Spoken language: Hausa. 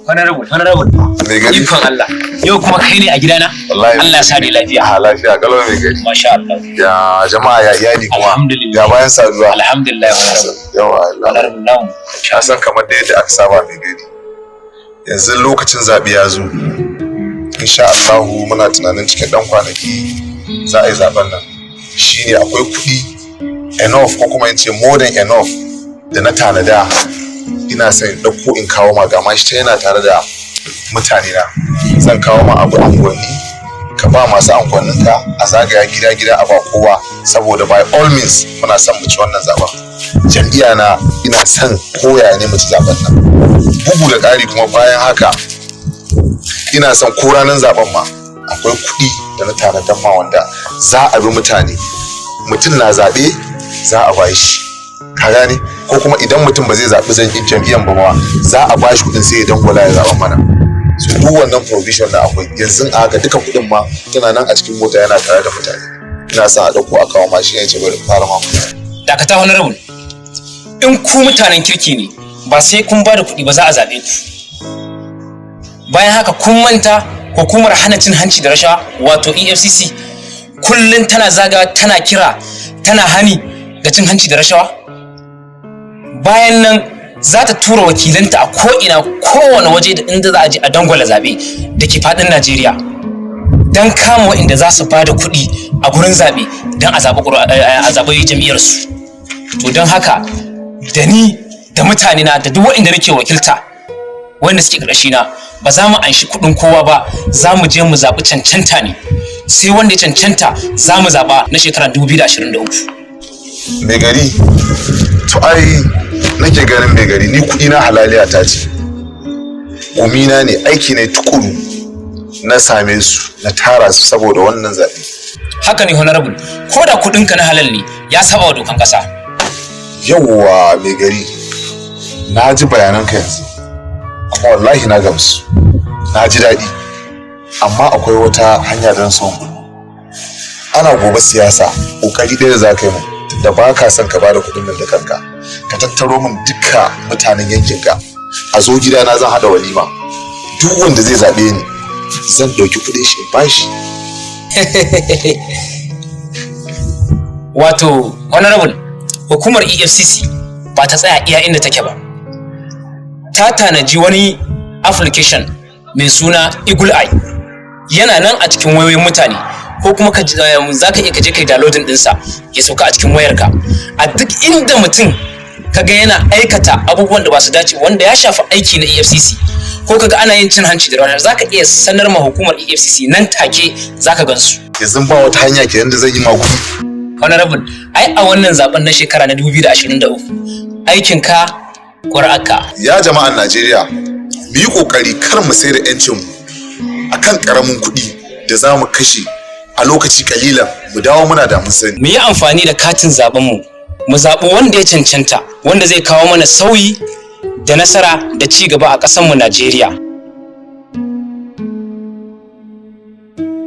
Honorable. Me gari? Ikon Allah. Yau kuma kai ne a gidana? Wallahi. Allah ya sa ni lafiya. Lafiya kalau me gari. Masha Allah. Ya jama'a ya iyali kuma. Alhamdulillah. Ya bayan saduwa. Alhamdulillah Honorable. Yawa Allah. Honorable. Ka san kamar da yadda aka saba me gari. Yanzu lokacin zaɓe ya zo. Insha Allah muna tunanin cikin ɗan kwanaki za a yi zaɓen nan. Shine akwai kuɗi enough ko kuma in ce more than enough da na tanada. Ina son in ɗauko in kawo ma gama shi ta yana tare da mutane na. Zan kawo ma abu angonni ka ba masu angonninka a zagaya gida a ba kowa saboda by all means muna son mu ci wannan zaben. Jam'iyya na ina son koya ne mu ci zaben nan. Bugu da ƙari kuma bayan haka ina son ko ranar zaben ma akwai kuɗi da na tanadar ma wanda za a bi mutane. Mutum na zaɓe za a ba shi. Ka gane ko kuma idan mutum ba zai zaɓi jam'iyyan ba ma za a ba shi kuɗin sai ya dangwala ya zaɓa mana. So duk wannan provision da akwai yanzu a haka duka kuɗin ma tana nan a cikin mota yana tare da mutane. Ina son a ɗauko a kawo mashi ya ce bari fara ma mutane. Dakata Honorable. In ku mutanen kirki ne ba sai kun ba da kuɗi ba za a zaɓe ku. Bayan haka kun manta hukumar hana cin hanci da rashawa wato EFCC kullum tana zaga tana kira tana hani ga cin hanci da rashawa. Bayan nan za ta tura wakilanta a ko'ina kowane waje da inda za a je a dangwala zaɓe da ke faɗin Najeriya don kama waɗanda za su ba da kuɗi a gurin zaɓe don a zaɓi jam'iyyarsu. To don haka da ni da mutane na da duk waɗanda nake wakilta wanda suke ƙarƙashina ba za mu anshi kuɗin kowa ba, za mu je mu zaɓi cancanta ne, sai wanda ya cancanta za mu zaɓa na shekarar 2023. Mai gari to ai nake ganin mai gari ni kuɗi na halaliya ta ce. Gumina ne aiki ne tukuru na same su na tara su saboda wannan zaɓe. Haka ne Honorable, ko da kuɗinka na halal ne ya saba wa dokan ƙasa. Yawwa mai gari na ji bayananka yanzu kuma wallahi na gamsu na ji daɗi amma akwai wata hanya don son ana gobe siyasa ƙoƙari ɗaya da za ka yi min da ba ka son ka bada kuɗin nan da kanka ka tattaro min duka mutanen yankinka a zo gidana zan haɗa walima duk wanda zai zaɓe ni zan ɗauki kuɗin shi in bashi. Wato Honorable, hukumar EFCC ba ta tsaya iya inda take ba. Ta tanaji wani application mai suna Eagle Eye. Yana nan a cikin wayoyin mutane ko kuma za ka iya kaje kai downloading ɗinsa ya sauka a cikin wayarka. A duk inda mutum kaga yana aikata abubuwan da ba su dace wanda ya shafi aiki na EFCC ko kaga ana yin cin hanci da ranar za ka iya sanar ma hukumar EFCC nan take za ka gansu. Yanzu ba wata hanya kenan da zan yi magudi. Honorable, ai a wannan zaben na shekara na 2023 aikinka ƙuri'arka. Ya jama'an Najeriya, mu yi ƙoƙari kar mu sai da 'yancinmu akan ƙaramin kuɗi da za mu kashe a lokaci kalilan mu dawo muna da mun sani. Mu yi amfani da katin zabenmu mu zaɓi wanda ya cancanta wanda zai kawo mana sauyi da nasara da ci gaba a ƙasarmu Najeriya.